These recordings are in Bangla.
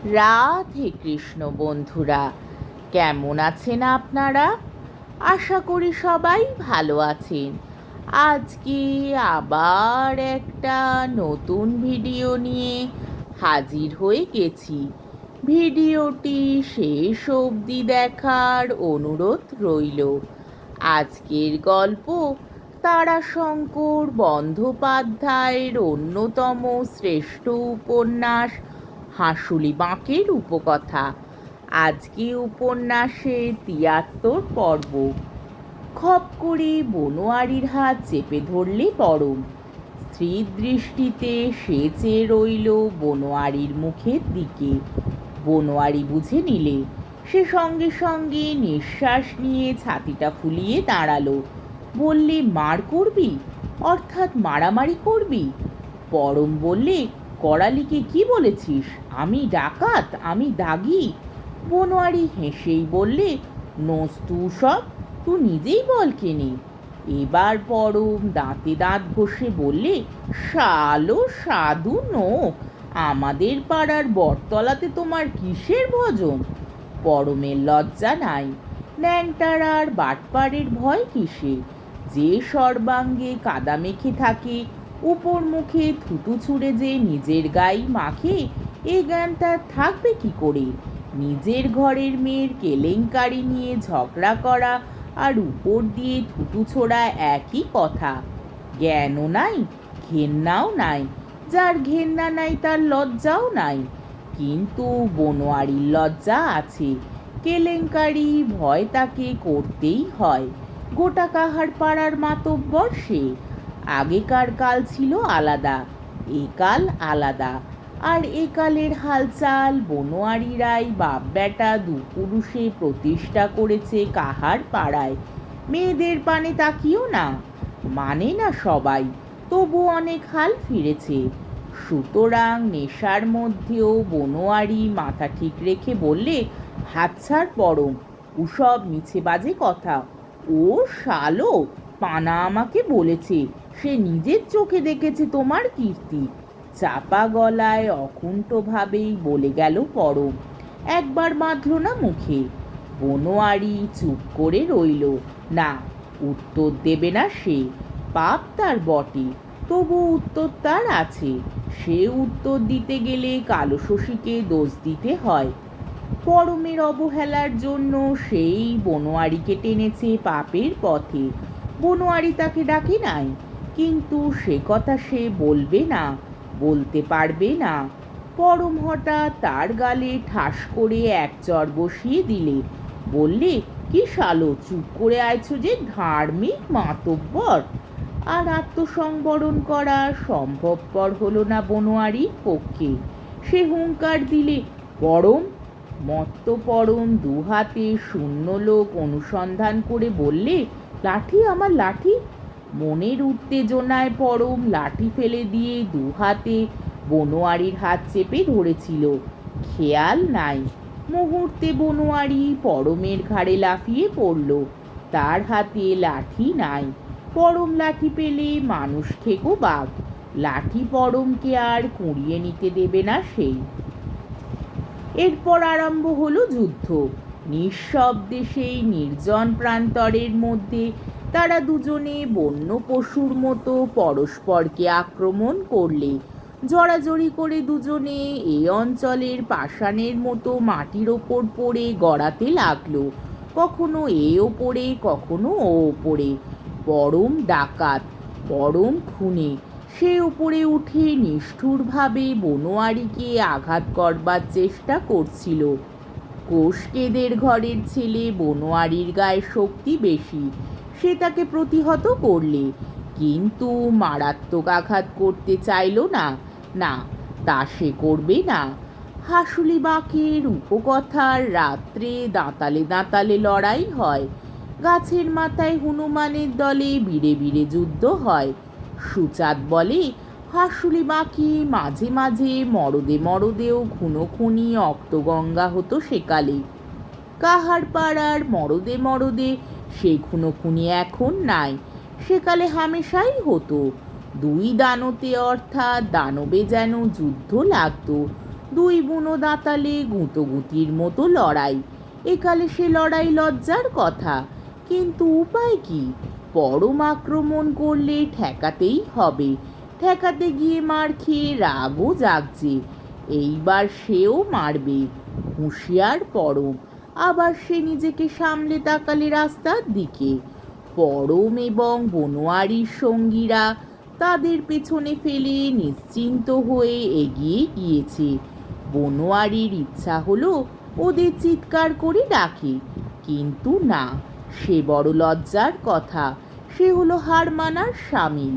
রাধে কৃষ্ণ বন্ধুরা, কেমন আছেন আপনারা? আশা করি সবাই ভালো আছেন। আজকে আবার একটা নতুন ভিডিও নিয়ে হাজির হয়ে গেছি। ভিডিওটি শেষ অবধি দেখার অনুরোধ রইল। আজকের গল্প তারাশঙ্কর বন্দ্যোপাধ্যায়ের অন্যতম শ্রেষ্ঠ উপন্যাস হাঁসুলি বাঁকের উপকথা। আজকে উপন্যাসের ৭৩ পর্ব। খপ করে বনোয়ারির হাত চেপে ধরলে পরম। স্ত্রীর দৃষ্টিতে সে চেয়ে রইল বনোয়ারির মুখের দিকে। বনোয়ারি বুঝে নিলে। সে সঙ্গে সঙ্গে নিঃশ্বাস নিয়ে ছাতিটা ফুলিয়ে দাঁড়ালো। বললে, মার করবি? অর্থাৎ মারামারি করবি? পরম বললে, করালিকে কি বলেছিস? আমি ডাকাত? আমি দাগী? বনোয়ারি হেসেই বললে, নোস তু সব, তুই নিজেই বল কেনে। এবার পরম দাঁতে দাঁত ঘষে বললে, শালো সাধু নোক, আমাদের পাড়ার বটতলাতে তোমার কিসের ভজন? পরমের লজ্জা নাই। ন্যাংটার আর বাটপাড়ের ভয় কিসে? যে সর্বাঙ্গে কাদা মেখে থাকে, উপর মুখে থুতু ছুঁড়ে যে নিজের গায়ে মাখে, এ জ্ঞান তার থাকবে কি করে? নিজের ঘরের মেয়ের কেলেঙ্কারি নিয়ে ঝগড়া করা আর উপর দিয়ে থুতু ছোড়া একই কথা। জ্ঞানও নাই, ঘেন্নাও নাই। যার ঘেন্না নাই তার লজ্জাও নাই। কিন্তু বনোয়ারির লজ্জা আছে। কেলেঙ্কারি ভয় তাকে করতেই হয়। গোটা কাহার পাড়ার মাতব্বর সে। আগেকার কাল ছিল আলাদা, এ কাল আলাদা। আর এ কালের হালচাল বনোয়ারিরাই বাপ বেটা দু পুরুষে প্রতিষ্ঠা করেছে কাহার পাড়ায়। মেয়েদের পানে তাকিও না, মানে না সবাই, তবু অনেক হাল ফিরেছে। সুতরাং নেশার মধ্যেও বনোয়ারি মাথা ঠিক রেখে বললে, হাত ছাড় পরম, ওসব মিছে বাজে কথা। ও শালো, পানা আমাকে বলেছে, সে নিজের চোখে দেখেছে তোমার কীর্তি। চাপা গলায় অকুণ্ঠভাবেই বলে গেল পরম। একবার বাঁধল না মুখে। বনোয়ারি চুপ করে রইল। না, উত্তর দেবে না সে। পাপ তার বটে, তবু উত্তর তার আছে। সে উত্তর দিতে গেলে কালো শশীকে দোষ দিতে হয়। পরমের অবহেলার জন্য সেই বনোয়ারিকে টেনেছে পাপের পথে। বনোয়ারি তাকে ডাকে নাই, কিন্তু সে কথা সে বলবে না, বলতে পারবে না। পরম হঠাৎ তার গালে ঠাস করে এক চড় বসিয়ে দিলে। বললে, কি শালো, চুপ করে আইছো যে, ধার্মিক মাতব্বর? আর আত্মসংবরণ করা সম্ভবপর হলো না বনোয়ারির পক্ষে। সে হুঙ্কার দিলে, পরম। মত্ত পরম দুহাতে শূন্য লোক অনুসন্ধান করে বললে, লাঠি, আমার লাঠি। মনের উত্তেজনায় পরম লাঠি ফেলে দিয়ে দুহাতে বনোয়ারির হাত চেপে ধরেছিল। খেয়াল নাই, মুহূর্তে বনোয়ারি পরমের ঘাড়ে লাফিয়ে পড়ল। তার হাতে লাঠি নাই। পরম লাঠি পেলে মানুষ খেকো বাঘ। লাঠি পরমকে আর কুড়িয়ে নিতে দেবে না সেই। এরপর আরম্ভ হলো যুদ্ধ। নিঃশব্দে সেই নির্জন প্রান্তরের মধ্যে তারা দুজনে বন্য পশুর মতো পরস্পরকে আক্রমণ করলে। জড়াজড়ি করে দুজনে এ অঞ্চলের পাষাণের মতো মাটির ওপর পড়ে গড়াতে লাগলো। কখনো এ ওপরে, কখনো ও ওপরে। পরম ডাকাত, পরম খুনে। সে উপরে উঠে নিষ্ঠুরভাবে বনোয়ারিকে আঘাত করবার চেষ্টা করছিল। কোষকেদের ঘরের ছেলে বনোয়ারির গায়ে শক্তি বেশি। সে তাকে প্রতিহত করলে, কিন্তু মারাত্মক আঘাত করতে চাইল না। না, তা সে করবে না। হাঁসুলি বাঁকের উপকথার রাত্রে দাঁতালে দাঁতালে লড়াই হয়। গাছের মাথায় হনুমানের দলে বীরে বীরে যুদ্ধ হয়। সুচাঁদ বলে, হাঁসুলি বাঁকে মাঝে মাঝে মরদে মরদেও খুনোখুনি অক্তগঙ্গা হতো সেকালে। কাহার পাড়ার মরদে মরদে সে খুনোখুনি এখন নাই, সেকালে হামেশাই হতো। দুই দানতে অর্থাৎ দানবে যেন যুদ্ধ লাগতো। দুই বুনো দাঁতালে গুঁতোগুঁতির মতো লড়াই। একালে সে লড়াই লজ্জার কথা, কিন্তু উপায় কি? পরম আক্রমণ করলে ঠেকাতেই হবে। ঠেকাতে গিয়ে মার খেয়ে রাগও জাগছে। এইবার সেও মারবে। হুঁশিয়ার পরম। আবার সে নিজেকে সামলে তাকালে রাস্তার দিকে। পরম এবং বনোয়ারির সঙ্গীরা তাদের পেছনে ফেলে নিশ্চিন্ত হয়ে এগিয়ে গিয়েছে। বনোয়ারির ইচ্ছা হলো ওদের চিৎকার করে ডাকে, কিন্তু না, সে বড় লজ্জার কথা। সে হলো হার মানার সামিল।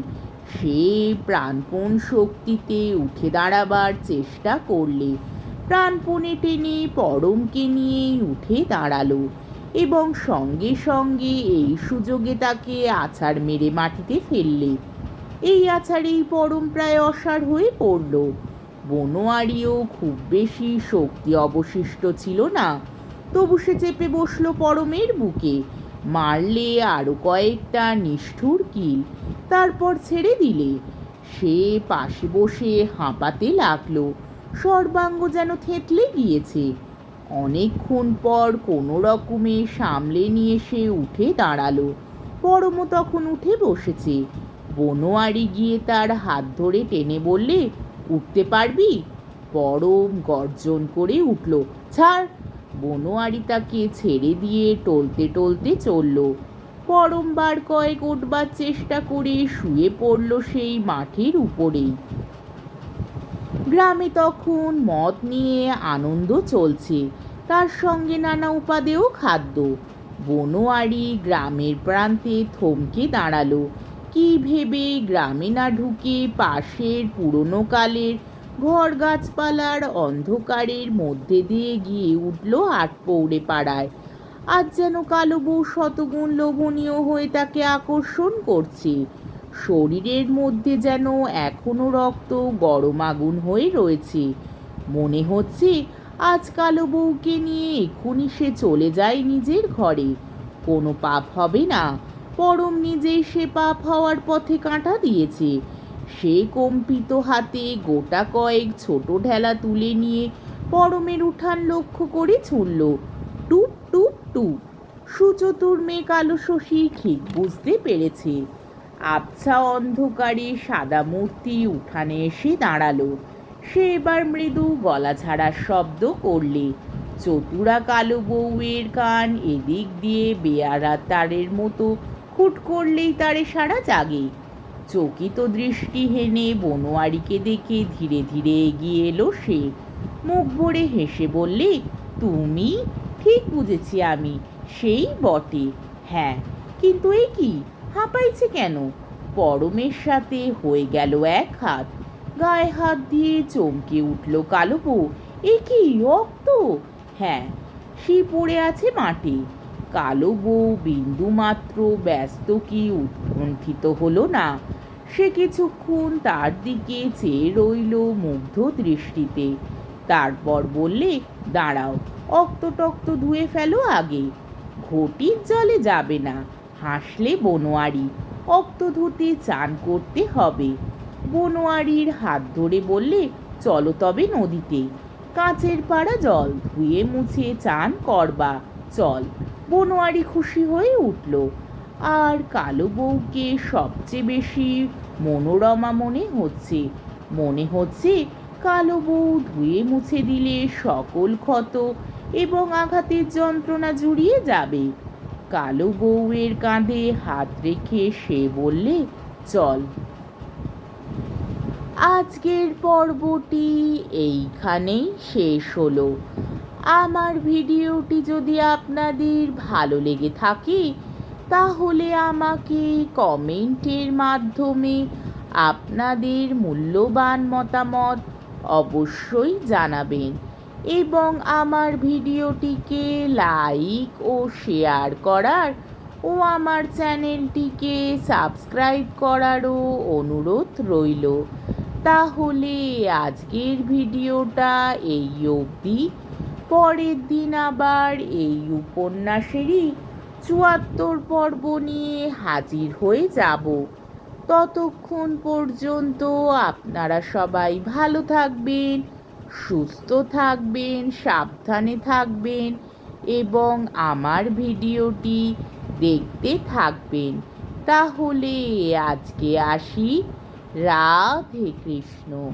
সে প্রাণপণ শক্তিতে উঠে দাঁড়াবার চেষ্টা করলে প্রাণপণে টেনে পরমকে নিয়েই উঠে দাঁড়ালো, এবং সঙ্গে সঙ্গে এই সুযোগে তাকে আছাড় মেরে মাটিতে ফেললে। এই আছাড়েই পরম প্রায় অসাড় হয়ে পড়ল। বনোয়ারিও খুব বেশি শক্তি অবশিষ্ট ছিল না, তবু সে চেপে বসল পরমের বুকে। মারলে আরো কয়েকটা নিষ্ঠুর কিল, তারপর ছেড়ে দিলে। সে পাশে বসে হাঁপাতে লাগলো, সর্বাঙ্গ যেন থেঁতলে গিয়েছে। অনেকক্ষণ পর কোনো রকমে সামলে নিয়ে সে উঠে দাঁড়ালো। পরমও তখন উঠে বসেছে। বনোয়ারি গিয়ে তার হাত ধরে টেনে বললে, উঠতে পারবি? পরম গর্জন করে উঠল, ছাড়। বনোয়ারি তাকে ছেড়ে দিয়ে টলতে টলতে চলল। পরম বার কয়েক উঠবার চেষ্টা করে শুয়ে পড়ল সেই মাটির উপরেই। গ্রামে তখন মদ নিয়ে আনন্দ চলছে, তার সঙ্গে নানা উপাদেয় খাদ্য। বনোয়ারি গ্রামের প্রান্তে থমকে দাঁড়ালো। কি ভেবে গ্রামে না ঢুকে পাশের পুরনো কালের ঘর গাছপালার অন্ধকারের মধ্যে দিয়ে গিয়ে উঠল আটপৌড়ে পাড়ায়। আজ যেন কালো বউ শতগুণ লোভনীয় হয়ে তাকে আকর্ষণ করছে। শরীরের মধ্যে যেন এখনো রক্ত গরম আগুন হয়ে রয়েছে। মনে হচ্ছে আজ কালো বউকে নিয়ে এক্ষুনি সে চলে যায় নিজের ঘরে। কোনো পাপ হবে না। পরম নিজেই সে পাপ হওয়ার পথে কাঁটা দিয়েছে। সে কম্পিত হাতে গোটা কয়েক ছোট ঢেলা তুলে নিয়ে পরমের উঠান লক্ষ্য করে ছুঁড়ল। টুপ টুপ টুপ। সুচতুর মেয়ে কালো শশী ঠিক বুঝতে পেরেছে। আবছা অন্ধকারে সাদা মূর্তি উঠানে এসে দাঁড়ালো। সে এবার মৃদু গলা ছাড়ার শব্দ করলে। চতুরা কালো বউয়ের কান এদিক দিয়ে বেয়ারা তারের মতো খুট করলেই তারে সারা জাগে। চকিত দৃষ্টি হেনে বনোয়ারিকে দেখে ধীরে ধীরে এগিয়ে এলো সে। মুখ ভরে হেসে বললে, তুমি? ঠিক বুঝেছি আমি, সেই বটে। হ্যাঁ, কিন্তু এ কি, হাঁপাইছে কেন? পরমের সাথে হয়ে গেল এক হাত। গায়ে হাত দিয়ে চমকে উঠল কালো বউ। এ কি, রক্ত? হ্যাঁ, সে পড়ে আছে মাটি। কালো বউ বিন্দু মাত্র ব্যস্ত কি উৎকণ্ঠিত হলো না। সে কিছুক্ষণ তার দিকে চেয়ে রইল মুগ্ধ দৃষ্টিতে। তারপর বললে, দাঁড়াও, অক্ত টক্ত ধুয়ে ফেলো আগে। ঘটির জলে যাবে না, হাসলে বনোয়ারি। অক্ত ধুতে চান করতে হবে। বনোয়ারির হাত ধরে বললে, চলো তবে নদীতে। কাঁচের পাড়া জল, ধুয়ে মুছে চান করবা, চল। বনোয়ারি খুশি হয়ে উঠল। আর কালো বউকে সবচেয়ে বেশি মনোরমা মনে হচ্ছে। মনে হচ্ছে কালো বউ ধুয়ে মুছে দিলে সকল ক্ষত এবং আঘাতের যন্ত্রণা জুড়িয়ে যাবে। কালো বউয়ের কাঁধে হাত রেখে সে বললে, চল। আজকের পর্বটি এইখানেই শেষ হলো। আমার ভিডিওটি যদি আপনাদের ভালো লেগে থাকে তাহলে আমাকে কমেন্টের মাধ্যমে আপনাদের মূল্যবান মতামত অবশ্যই জানাবেন, এবং আমার ভিডিওটিকে লাইক ও শেয়ার করার ও আমার চ্যানেলটিকে সাবস্ক্রাইব করারও অনুরোধ রইল। তাহলে আজকের ভিডিওটা এই অবধি। পরের দিন আবার এই উপন্যাসেরই ৭৪ পর্ব নিয়ে হাজির হয়ে যাব। ততক্ষণ পর্যন্ত আপনারা সবাই ভালো থাকবেন, সুস্থ থাকবেন, সাবধানে থাকবেন এবং আমার ভিডিওটি দেখতে থাকবেন। তাহলে আজকে আসি। রাধে কৃষ্ণ।